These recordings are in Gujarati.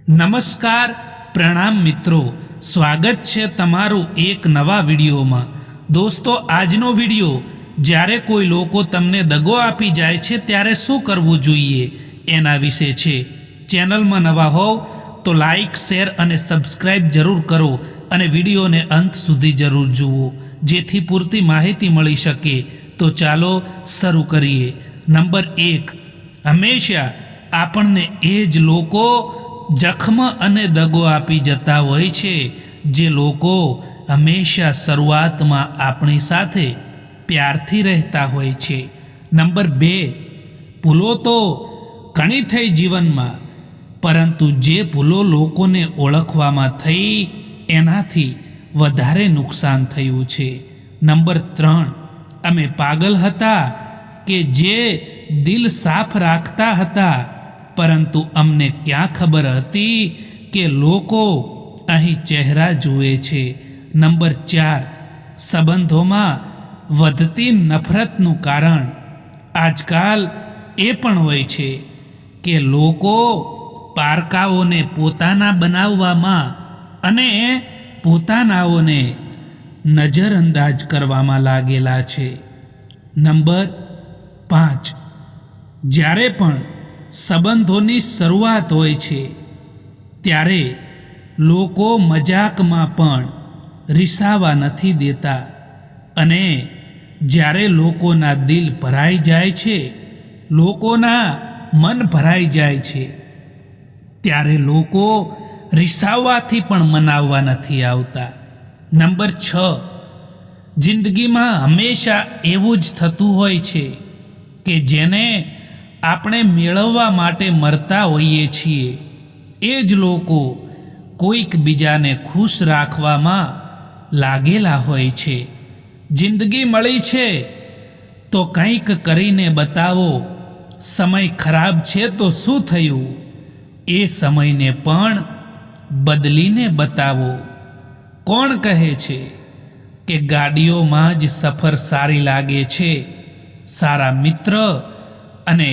નમસ્કાર, પ્રણામ મિત્રો, સ્વાગત છે તમારું એક નવા વિડીયોમાં। દોસ્તો, આજનો વિડીયો જ્યારે કોઈ લોકો તમને દગો આપી જાય છે ત્યારે શું કરવું જોઈએ એના વિશે છે। ચેનલમાં નવા હોવ તો લાઈક, શેર અને સબસ્ક્રાઈબ જરૂર કરો અને વિડીયોને અંત સુધી જરૂર જુઓ જેથી પૂરતી માહિતી મળી શકે। તો ચાલો શરૂ કરીએ। નંબર 1, હંમેશા આપણને એ જ લોકો જખમ અને દગો આપી જતા હોય છે જે લોકો હંમેશા શરૂઆતમાં આપણી સાથે પ્યારથી રહેતા હોય છે। નંબર 2, ભૂલો તો ઘણી થઈ જીવનમાં, પરંતુ જે ભૂલો લોકોને ઓળખવામાં થઈ એનાથી વધારે નુકસાન થયું છે। નંબર 3, અમે પાગલ હતા કે જે દિલ સાફ રાખતા હતા, પરંતુ અમને ક્યાં ખબર હતી કે લોકો અહીં ચહેરા જુએ છે। નંબર 4, સંબંધોમાં વધતી નફરતનું કારણ આજકાલ એ પણ હોય છે કે લોકો પારકાઓને પોતાના બનાવવામાં અને પોતાનાઓને નજરઅંદાજ કરવામાં લાગેલા છે। નંબર 5, જ્યારે પણ સંબંધોની શરૂઆત હોય છે ત્યારે લોકો મજાકમાં પણ રીસાવા નથી દેતા, અને જ્યારે લોકોના દિલ ભરાઈ જાય છે, લોકોના મન ભરાઈ જાય છે, ત્યારે લોકો રીસાવવાથી પણ મનાવવા નથી આવતા। નંબર 6, જિંદગીમાં હંમેશા એવું જ થતું હોય છે કે જેને આપણે મેળવવા માટે મરતા હોઈએ છીએ એ જ લોકો કોઈક બીજાને ખુશ રાખવામાં લાગેલા હોય છે। જિંદગી મળી છે તો કંઈક કરીને બતાવો, સમય ખરાબ છે તો શું થયું, એ સમયને પણ બદલીને બતાવો। કોણ કહે છે કે ગાડીઓમાં જ સફર સારી લાગે છે? સારા મિત્ર અને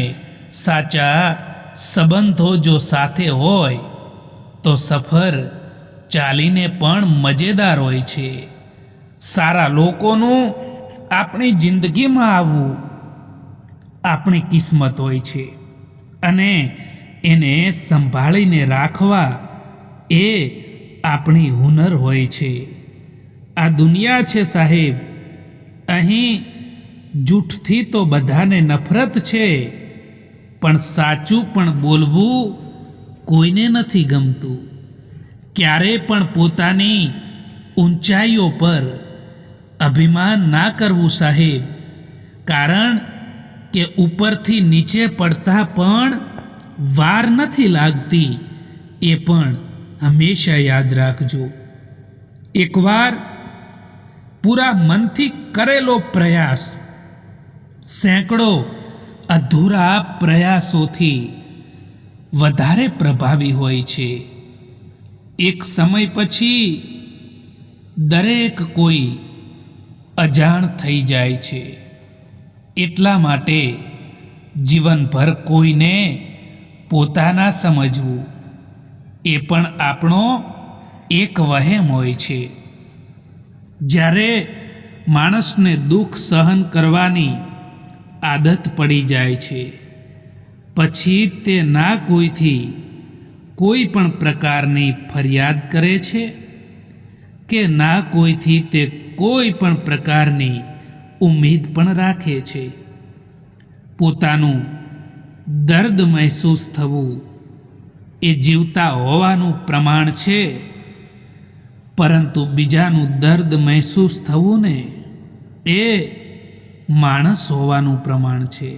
સાચા સંબંધો જો સાથે હોય તો સફર ચાલીને પણ મજેદાર હોય છે। સારા લોકોનું આપણી જિંદગીમાં આવવું આપણી કિસ્મત હોય છે, અને એને સંભાળીને રાખવા એ આપણી હુનર હોય છે। આ દુનિયા છે સાહેબ, અહીં જૂઠથી તો બધાને નફરત છે, પણ સાચું પણ બોલવું કોઈને નથી ગમતું। ક્યારે પણ પોતાની ઊંચાઈઓ પર અભિમાન ના કરવું સાહેબ, કારણ કે ઉપરથી નીચે પડતા પણ વાર નથી લાગતી, એ પણ હંમેશા યાદ રાખજો। એકવાર પૂરા મનથી કરેલો પ્રયાસ સેંકડો અધૂરા પ્રયાસોથી વધારે પ્રભાવી હોય છે। એક સમય પછી દરેક કોઈ અજાણ થઈ જાય છે, એટલા માટે જીવનભર કોઈને પોતાના સમજવું એ પણ આપણો એક વહેમ હોય છે। જ્યારે માણસને દુઃખ સહન કરવાની આદત પડી જાય છે, પછી તે ના કોઈથી કોઈ પણ પ્રકારની ફરિયાદ કરે છે કે ના કોઈથી તે કોઈ પણ પ્રકારની ઉમ્મીદ પણ રાખે છે। પોતાનું દર્દ મહેસૂસ થવું એ જીવતા હોવાનું પ્રમાણ છે, પરંતુ બીજાનું દર્દ મહેસૂસ થવું ને એ માણસ હોવાનું પ્રમાણ છે।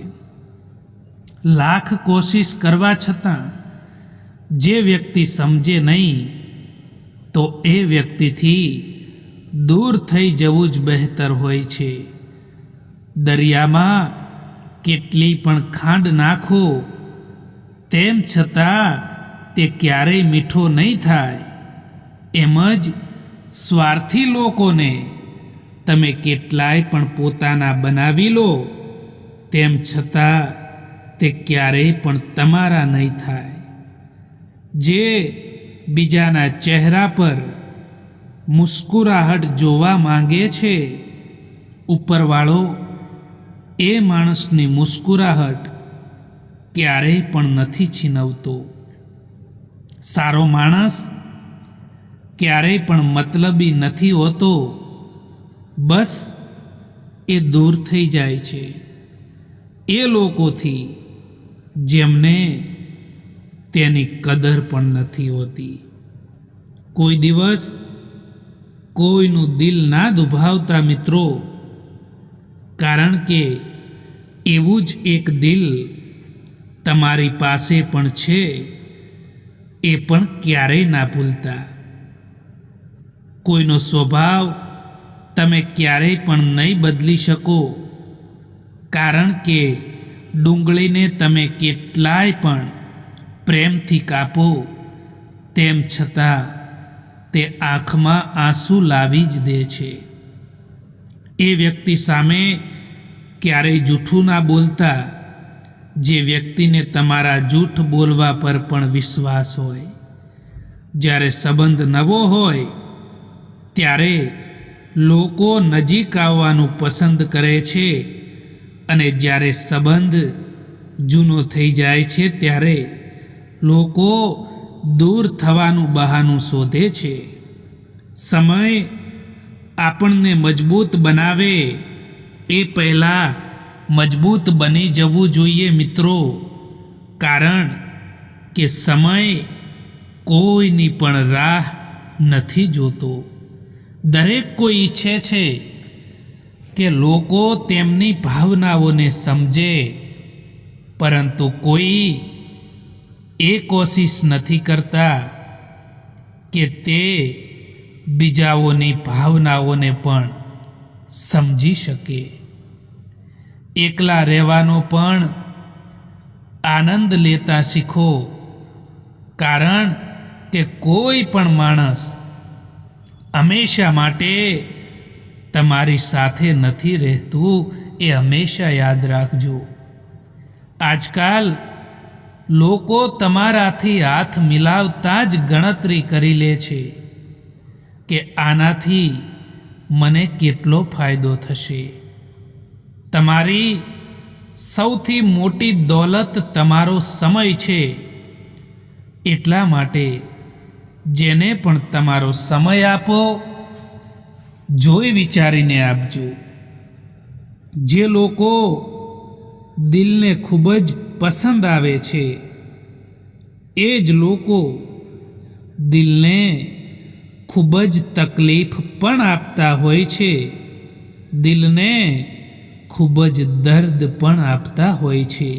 લાખ કોશિશ કરવા છતાં જે વ્યક્તિ સમજે નહીં તો એ વ્યક્તિથી દૂર થઈ જવું જ બહેતર હોય છે। દરિયામાં કેટલી પણ ખાંડ નાખો તેમ છતાં તે ક્યારેય મીઠો નહીં થાય, એમ જ સ્વાર્થી લોકોને તમે કેટલાય પણ પોતાના બનાવી લો, તેમ છતાં તે ક્યારેય પણ તમારા નહીં થાય। જે બીજાના ચહેરા પર મુસ્કુરાહટ જોવા માંગે છે, ઉપરવાળો એ માણસની મુસ્કુરાહટ ક્યારેય પણ નથી છીનવતો. સારો માણસ ક્યારેય પણ મતલબી નથી હોતો. બસ એ દૂર થઈ જાય છે એ લોકોથી જેમને તેની કદર પણ નથી હોતી. કોઈ દિવસ કોઈનું દિલ ના દુભાવતા મિત્રો, કારણ કે એવું જ એક દિલ તમારી પાસે પણ છે, એ પણ ક્યારેય ના ભૂલતા. કોઈનો સ્વભાવ તમે ક્યારેય પણ નહીં બદલી શકો, કારણ કે ડુંગળીને તમે કેટલાય પણ પ્રેમથી કાપો, તેમ છતાં તે આંખમાં આંસુ લાવી જ દે છે. એ વ્યક્તિ સામે ક્યારેય જૂઠું ના બોલતા, જે વ્યક્તિને તમારા જૂઠ બોલવા પર પણ વિશ્વાસ હોય. જ્યારે સંબંધ નવો હોય ત્યારે લોકો નજીક આવવાનું પસંદ કરે છે, અને જ્યારે સંબંધ જૂનો થઈ જાય છે ત્યારે લોકો દૂર થવાનું બહાનું શોધે છે. સમય આપણને મજબૂત બનાવે એ પહેલાં મજબૂત બની જવું જોઈએ મિત્રો, કારણ કે સમય કોઈની પણ રાહ નથી જોતો. દરેક કોઈ ઈચ્છે છે કે લોકો તેમની ભાવનાઓને સમજે, પરંતુ કોઈ એ કોશિશ નથી કરતા કે તે બીજાઓની ભાવનાઓને પણ સમજી શકે. એકલા રહેવાનો પણ આનંદ લેતા શીખો, કારણ કે કોઈ પણ માણસ હંમેશા માટે તમારી સાથે નથી રહેતું, એ હંમેશા યાદ રાખજો. આજકાલ લોકો તમારાથી હાથ મિલાવતા જ ગણતરી કરી લે છે કે આનાથી મને કેટલો ફાયદો થશે. તમારી સૌથી મોટી દોલત તમારો સમય છે, એટલા માટે જેને પણ તમારો સમય આપો, જોઈ વિચારીને આપજો. જે લોકો દિલને ખૂબ જ પસંદ આવે છે, એ જ લોકો દિલને ખૂબ જ તકલીફ પણ આપતા હોય છે, દિલને ખૂબ જ દર્દ પણ આપતા હોય છે.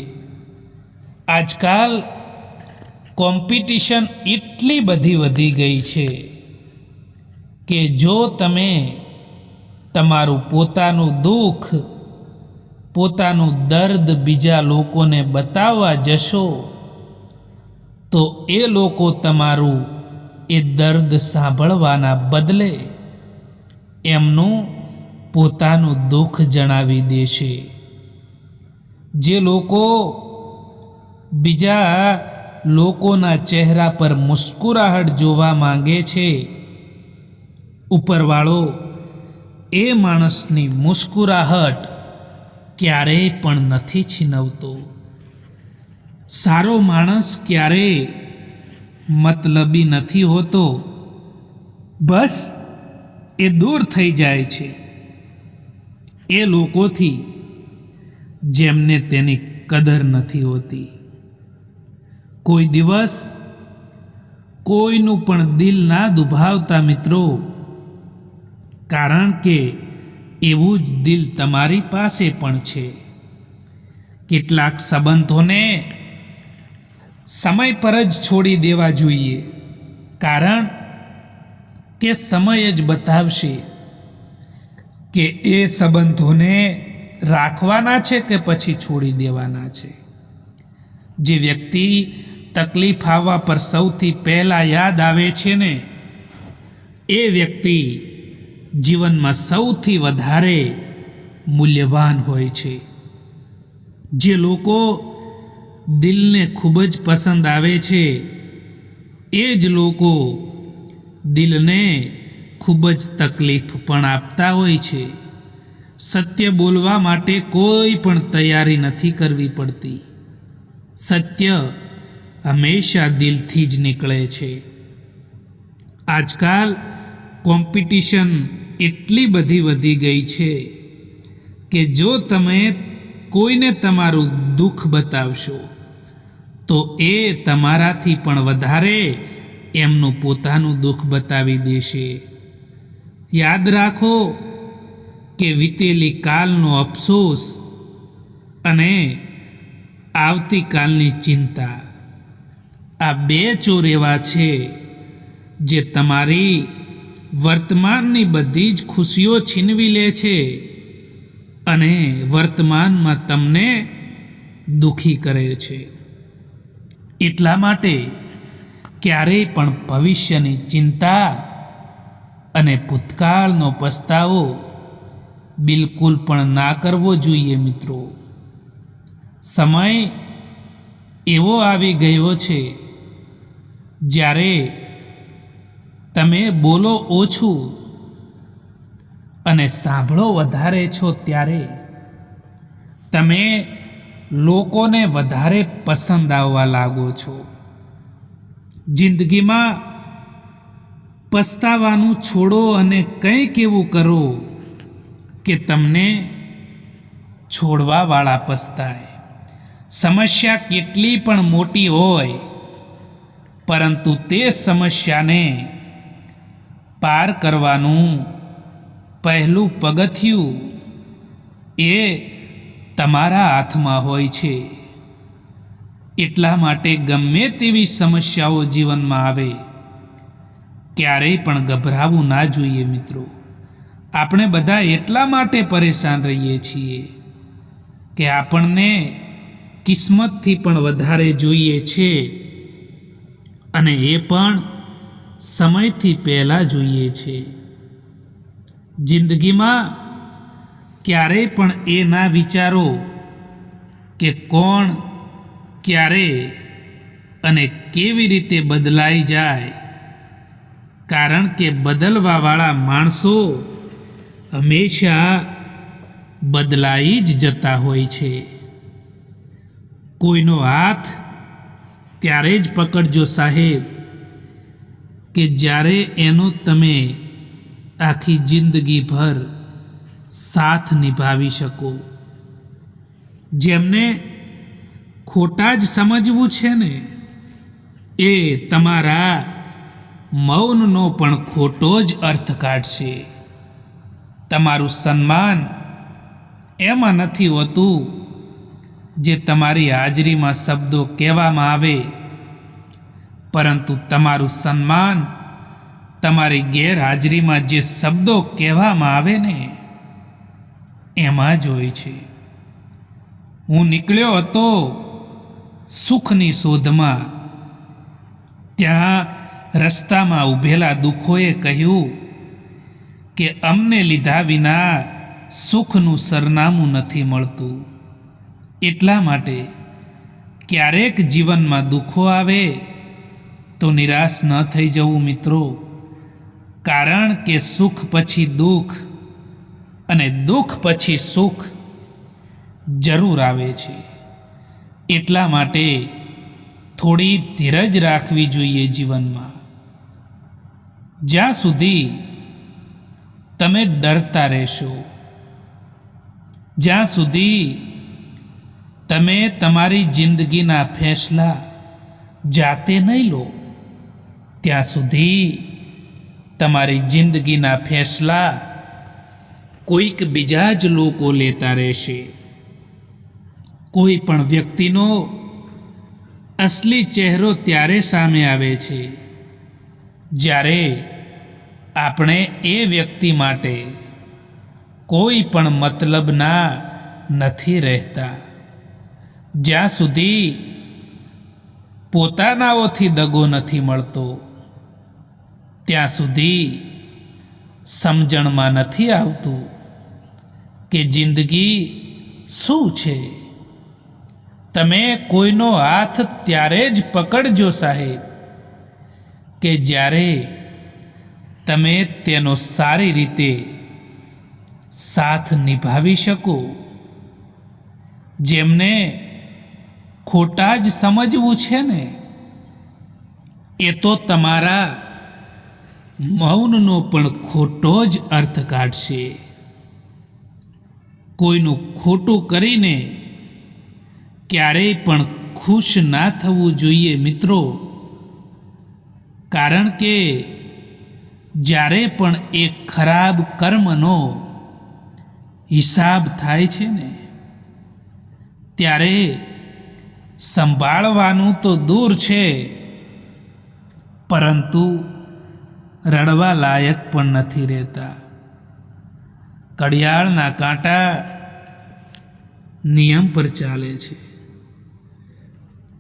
આજકાલ કોમ્પિટિશન એટલી બધી વધી ગઈ છે કે જો તમે તમારું પોતાનું દુઃખ, પોતાનું દર્દ બીજા લોકોને બતાવવા જશો, તો એ લોકો તમારું એ દર્દ સાંભળવાના બદલે એમનું પોતાનું દુઃખ જણાવી દેશે. જે લોકો બીજા લોકોના ચહેરા પર મુસ્કુરાહટ જોવા માંગે છે, ઉપરવાળો એ માણસની મુસ્કુરાહટ ક્યારેય પણ નથી છીનવતો. સારો માણસ ક્યારેય મતલબી નથી હોતો. બસ એ દૂર થઈ જાય છે એ લોકોથી જેમને તેની કદર નથી હોતી. કોઈ દિવસ કોઈનું પણ દિલ ના દુભાવતા મિત્રો, કારણ કે એવું જ દિલ તમારી પાસે પણ છે. કેટલાક સંબંધોને સમય પર જ છોડી દેવા જોઈએ, કારણ કે સમય જ બતાવશે કે એ સંબંધોને રાખવાના છે કે પછી છોડી દેવાના છે. જે વ્યક્તિ તકલીફ આવવા પર સૌથી પહેલાં યાદ આવે છે ને, એ વ્યક્તિ જીવનમાં સૌથી વધારે મૂલ્યવાન હોય છે. જે લોકો દિલને ખૂબ જ પસંદ આવે છે, એ જ લોકો દિલને ખૂબ જ તકલીફ પણ આપતા હોય છે. સત્ય બોલવા માટે કોઈ પણ તૈયારી નથી કરવી પડતી. સત્ય હંમેશા દિલથી જ નીકળે છે. આજકાલ કોમ્પિટિશન એટલી બધી વધી ગઈ છે કે જો તમે કોઈને તમારું દુઃખ બતાવશો તો એ તમારાથી પણ વધારે એમનું પોતાનું દુઃખ બતાવી દેશે. યાદ રાખો કે વીતેલી કાલનો અફસોસ અને આવતીકાલની ચિંતા, આ બે ચોર એવા છે જે તમારી વર્તમાનની બધી જ ખુશીઓ છીનવી લે છે અને વર્તમાનમાં તમને દુઃખી કરે છે. એટલા માટે ક્યારેય પણ ભવિષ્યની ચિંતા અને ભૂતકાળનો પસ્તાવો બિલકુલ પણ ના કરવો જોઈએ મિત્રો. સમય એવો આવી ગયો છે જ્યારે તમે બોલો ઓછું અને સાંભળો વધારે છો, ત્યારે તમે લોકોને વધારે પસંદ આવવા લાગો છો. જિંદગીમાં પસ્તાવાનું છોડો અને કંઈક એવું કરો કે તમને છોડવાવાળા પસ્તાય. સમસ્યા કેટલી પણ મોટી હોય પરંતુ તે સમસ્યાને પાર કરવાનું પહેલું પગથિયું એ તમારા હાથમાં હોય છે. એટલા માટે ગમે તેવી સમસ્યાઓ જીવનમાં આવે ક્યારેય પણ ગભરાવું ના જોઈએ મિત્રો. આપણે બધા એટલા માટે પરેશાન રહીએ છીએ કે આપણને કિસ્મતથી પણ વધારે જોઈએ છે અને એ પણ સમયથી પહેલાં જોઈએ છે. જિંદગીમાં ક્યારેય પણ એ ના વિચારો કે કોણ ક્યારે અને કેવી રીતે બદલાઈ જાય, કારણ કે બદલવાવાળા માણસો હંમેશા બદલાઈ જ જતા હોય છે. કોઈનો હાથ ત્યારે જ પકડજો સાહેબ કે જ્યારે એનો તમે આખી જિંદગીભર સાથ નિભાવી શકો. જેમને ખોટા જ સમજવું છે ને એ તમારા મૌનનો પણ ખોટો જ અર્થ કાઢશે. તમારું સન્માન એમાં નથી હોતું જે તમારી હાજરીમાં શબ્દો કહેવામાં આવે, પરંતુ તમારું સન્માન તમારી ગેરહાજરીમાં જે શબ્દો કહેવામાં આવે ને એમાં જ હોય છે. હું નીકળ્યો હતો સુખની શોધમાં, ત્યાં રસ્તામાં ઊભેલા દુઃખોએ કહ્યું કે અમને લીધા વિના સુખનું સરનામું નથી મળતું. એટલા માટે ક્યારેક જીવનમાં દુઃખો આવે તો નિરાશ ન થઈ જવું મિત્રો, કારણ કે સુખ પછી દુઃખ અને દુઃખ પછી સુખ જરૂર આવે છે. એટલા માટે થોડી ધીરજ રાખવી જોઈએ જીવનમાં. જ્યાં સુધી તમે ડરતા રહેશો, જ્યાં સુધી તમે તમારી જિંદગીના ફેંસલા જાતે નહીં લો, ત્યાં સુધી તમારી જિંદગીના ફેંસલા કોઈક બીજા જ લોકો લેતા રહેશે. કોઈ પણ વ્યક્તિનો અસલી ચહેરો ત્યારે સામે આવે છે જ્યારે આપણે એ વ્યક્તિ માટે કોઈ પણ મતલબના નથી રહેતા. જ્યાં સુધી પોતાનાઓથી દગો નથી મળતો ત્યાં સુધી સમજણમાં નથી આવતું કે જિંદગી શું છે. તમે કોઈનો હાથ ત્યારે જ પકડજો સાહેબ કે જ્યારે તમે તેનો સારી રીતે સાથ નિભાવી શકો. જેમને ખોટા જ સમજવું છે ને, એ તો તમારા મૌનનો પણ ખોટો જ અર્થ કાઢશે. કોઈનું ખોટું કરીને ક્યારેય પણ ખુશ ના થવું જોઈએ મિત્રો. કારણ કે જ્યારે પણ એ ખરાબ કર્મનો હિસાબ થાય છે ને, ત્યારે સંભાળવાનું તો દૂર છે, પરંતુ રડવા લાયક પણ નથી રહેતા. ઘડિયાળના કાંટા નિયમ પર ચાલે છે,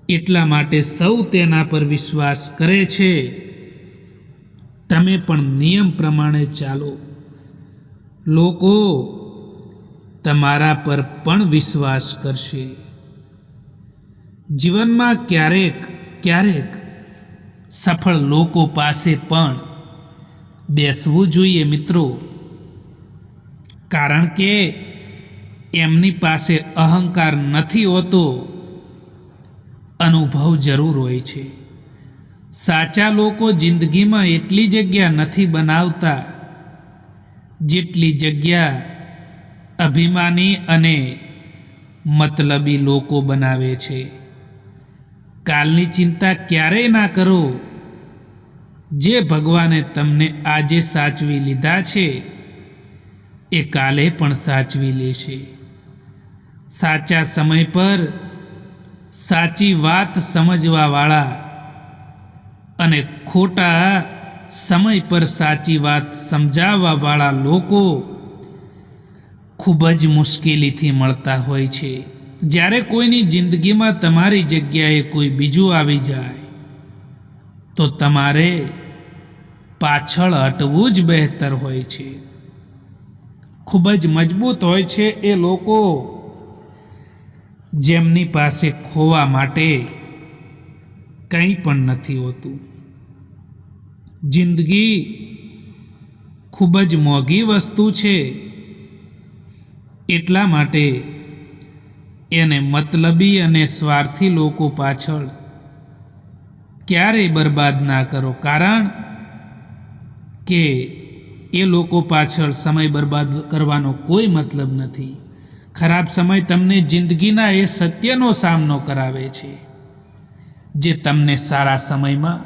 એટલા માટે સૌ તેના પર વિશ્વાસ કરે છે. તમે પણ નિયમ પ્રમાણે ચાલો. લોકો તમારા પર પણ વિશ્વાસ કરશે. જીવનમાં ક્યારેક ક્યારેક સફળ લોકો પાસે પણ બેસવું જોઈએ મિત્રો. કારણ કે એમની પાસે અહંકાર નથી હોતો, અનુભવ જરૂર હોય છે. સાચા લોકો જિંદગીમાં એટલી જગ્યા નથી બનાવતા જેટલી જગ્યા અભિમાની અને મતલબી લોકો બનાવે છે. કાલની ચિંતા ક્યારેય ના કરો. જે ભગવાને તમને આજે સાચવી લીધા છે, એ કાલે પણ સાચવી લેશે. સાચા સમય પર સાચી વાત સમજવાવાળા અને ખોટા સમય પર સાચી વાત સમજાવવાવાળા લોકો ખૂબ જ મુશ્કેલીથી મળતા હોય છે. જ્યારે કોઈની જિંદગીમાં તમારી જગ્યાએ કોઈ બીજું આવી જાય તો તમારે પાછળ હટવું જ બહેતર હોય છે. ખૂબ જ મજબૂત હોય છે એ લોકો જેમની પાસે ખોવા માટે કંઈ પણ નથી હોતું. જિંદગી ખૂબ જ મોંઘી વસ્તુ છે, એટલા માટે એને મતલબી અને સ્વાર્થી લોકો પાછળ ક્યારેય બરબાદ ના કરો. કારણ કે એ લોકો પાછળ સમય બરબાદ કરવાનો કોઈ મતલબ નથી. ખરાબ સમય તમને જિંદગીના એ સત્યનો સામનો કરાવે છે જે તમને સારા સમયમાં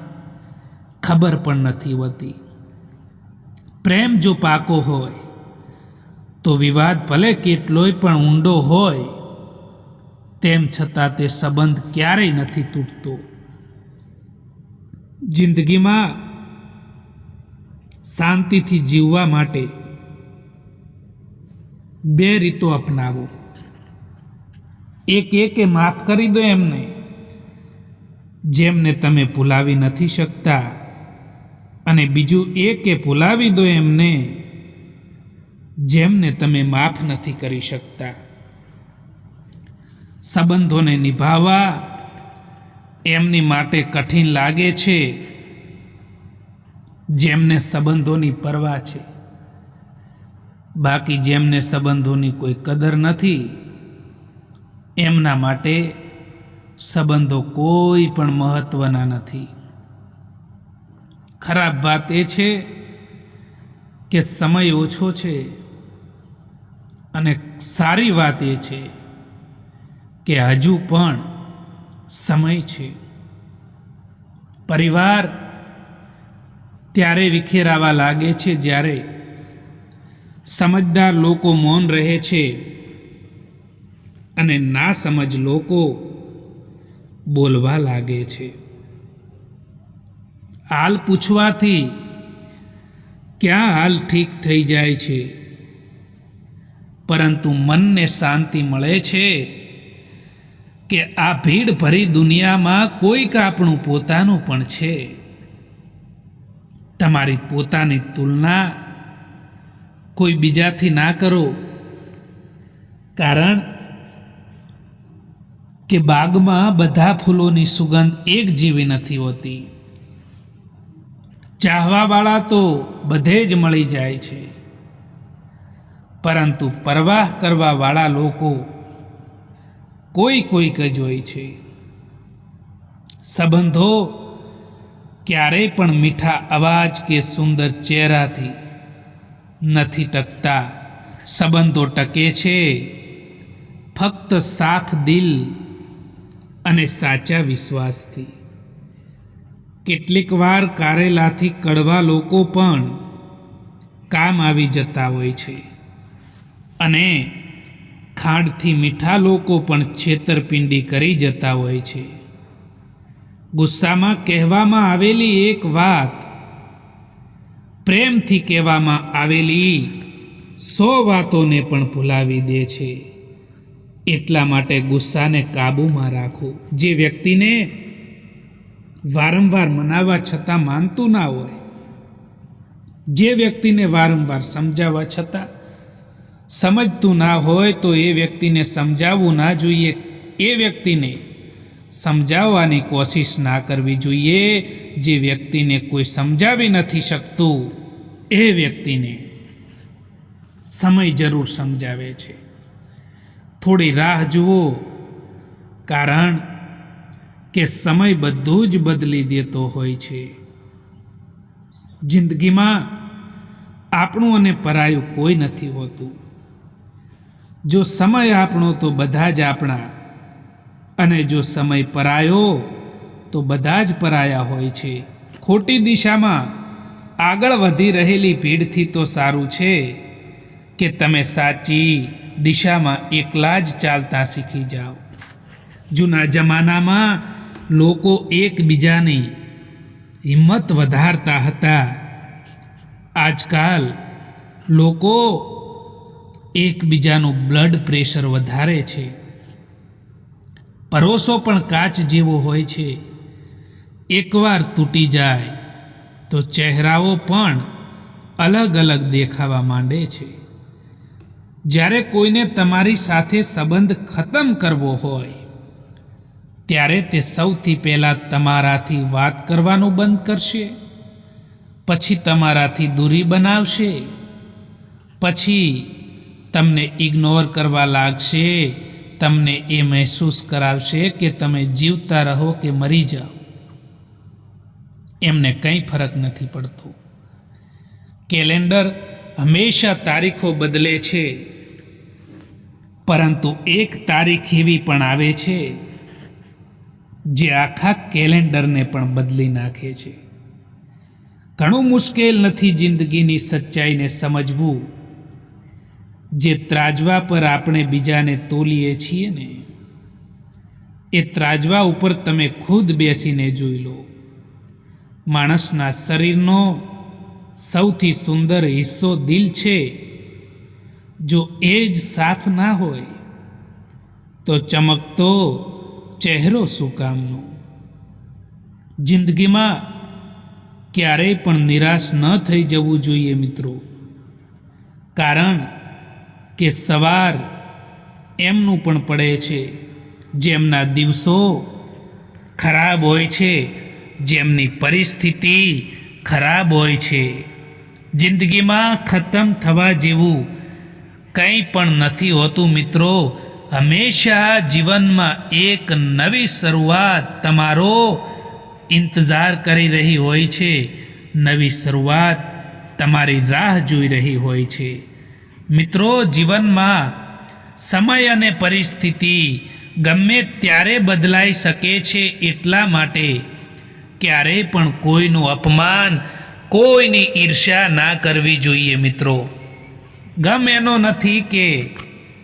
ખબર પણ નથી હોતી. પ્રેમ જો પાકો હોય તો વિવાદ ભલે કેટલોય પણ ઊંડો હોય, તેમ છતાં તે સંબંધ ક્યારેય નથી તૂટતો. જિંદગીમાં શાંતિથી જીવવા માટે બે રીતો અપનાવો. એક એ કે માફ કરી દો એમને જેમને તમે ભૂલાવી નથી શકતા, અને બીજું એ કે ભૂલાવી દો એમને જેમને તમે માફ નથી કરી શકતા. સંબંધોને નિભાવવા એમની માટે કઠિન લાગે છે જેમને સંબંધોની પરવા છે. બાકી જેમને સંબંધોની કોઈ કદર નથી, એમના માટે સંબંધો કોઈ પણ મહત્વના નથી. ખરાબ વાત એ છે કે સમય ઓછો છે, અને સારી વાત એ છે કે હજુ પણ સમય છે. પરિવાર ત્યારે વિખેરાવા લાગે છે જ્યારે સમજદાર લોકો મૌન રહે છે અને ના સમજ લોકો બોલવા લાગે છે. હાલ પૂછવાથી ક્યાં હાલ ઠીક થઈ જાય છે, પરંતુ મનને શાંતિ મળે છે કે આ ભીડ ભરી દુનિયામાં કોઈક આપણું પોતાનું પણ છે. તમારી પોતાની તુલના કોઈ બીજાથી ના કરો, કારણ કે બાગમાં બધા ફૂલોની સુગંધ એક જેવી નથી હોતી. ચાહવાવાળા તો બધે જ મળી જાય છે, પરંતુ પરવાહ કરવાવાળા લોકો કોઈક જ હોય છે. સંબંધો ક્યારેય પણ મીઠા અવાજ કે સુંદર ચહેરાથી નથી ટકતા. સંબંધો ટકે છે ફક્ત સાફ દિલ અને સાચા વિશ્વાસથી. કેટલીક વાર કારેલાથી કડવા લોકો પણ કામ આવી જતા હોય છે, અને ખાંડથી મીઠા લોકો પણ છેતરપિંડી કરી જતા હોય છે. ગુસ્સામાં કહેવામાં આવેલી એક વાત પ્રેમથી કહેવામાં આવેલી 100 વાતોને પણ ભૂલાવી દે છે. એટલા માટે ગુસ્સાને કાબૂમાં રાખો. જે વ્યક્તિને વારંવાર મનાવવા છતાં માનતું ના હોય, જે વ્યક્તિને વારંવાર સમજાવવા છતાં સમજતું ના હોય, તો એ વ્યક્તિને સમજાવવું ના જોઈએ. એ વ્યક્તિને સમજાવવાની કોશિશ ના કરવી જોઈએ. જે વ્યક્તિને કોઈ સમજાવી નથી શકતું, એ વ્યક્તિને સમય જરૂર સમજાવે છે. થોડી રાહ જુઓ, કારણ કે સમય બધું જ બદલી દેતો હોય છે. જિંદગીમાં આપણું અને પરાયું કોઈ નથી હોતું. જો સમય આપણો તો બધા જ આપણા, અને જો સમય પરાયો તો બધા જ પરાયા હોય છે. ખોટી દિશામાં આગળ વધી રહેલી ભીડથી તો સારું છે કે તમે સાચી દિશામાં એકલા જ ચાલતા શીખી જાઓ. જૂના જમાનામાં લોકો એકબીજાની હિંમત વધારતા હતા. આજકાલ લોકો એકબીજાનું બ્લડ પ્રેશર વધારે છે. પરોસો પણ કાચ જેવો હોય છે. એકવાર તૂટી જાય તો ચહેરાઓ પણ અલગ અલગ દેખાવા માંડે છે. જ્યારે કોઈને તમારી સાથે સંબંધ ખતમ કરવો હોય, ત્યારે તે સૌથી પહેલાં તમારાથી વાત કરવાનું બંધ કરશે, પછી તમારાથી દૂરી બનાવશે, પછી તમને ઇગ્નોર કરવા લાગશે. તમને એ મહેસૂસ કરાવશે કે તમે જીવતા રહો કે મરી જાઓ, એમને કંઈ ફરક નથી પડતો. કેલેન્ડર હંમેશા તારીખો બદલે છે, પરંતુ એક તારીખ એવી પણ આવે છે જે આખા કેલેન્ડરને પણ બદલી નાખે છે. ઘણું મુશ્કેલ નથી જિંદગીની સચ્ચાઈને સમજવું. જે ત્રાજવા પર આપણે બીજાને તોલીએ છીએ ને, એ ત્રાજવા ઉપર તમે ખુદ બેસીને જોઈ લો. માણસના શરીરનો સૌથી સુંદર હિસ્સો દિલ છે. જો એ જ સાફ ના હોય તો ચમકતો ચહેરો શું કામનો? જિંદગીમાં ક્યારેય પણ નિરાશ ન થઈ જવું જોઈએ મિત્રો, કારણ કે સવાર એમનું પણ પડે છે જેમના દિવસો ખરાબ હોય છે, જેમની પરિસ્થિતિ ખરાબ હોય છે. જિંદગીમાં ખતમ થવા જેવું કંઈ પણ નથી હોતું મિત્રો. હંમેશા જીવનમાં એક નવી શરૂઆત તમારો ઇંતજાર કરી રહી હોય છે. નવી શરૂઆત તમારી રાહ જોઈ રહી હોય છે. મિત્રો, જીવનમાં સમય અને પરિસ્થિતિ ગમે ત્યારે બદલાઈ શકે છે. એટલા માટે ક્યારેય પણ કોઈનું અપમાન, કોઈની ઈર્ષ્યા ના કરવી જોઈએ મિત્રો. ગમ એનો નથી કે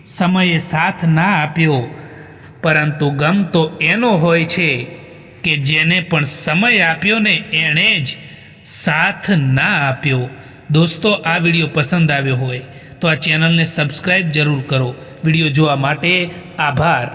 સમયે સાથ ના આપ્યો, પરંતુ ગમ તો એનો હોય છે કે જેને પણ સમય આપ્યો ને એણે જ સાથ ના આપ્યો. દોસ્તો, આ વિડીયો પસંદ આવ્યો હોય તો આ ચેનલને સબસ્ક્રાઈબ જરૂર કરો. વિડીયો જોવા માટે આભાર.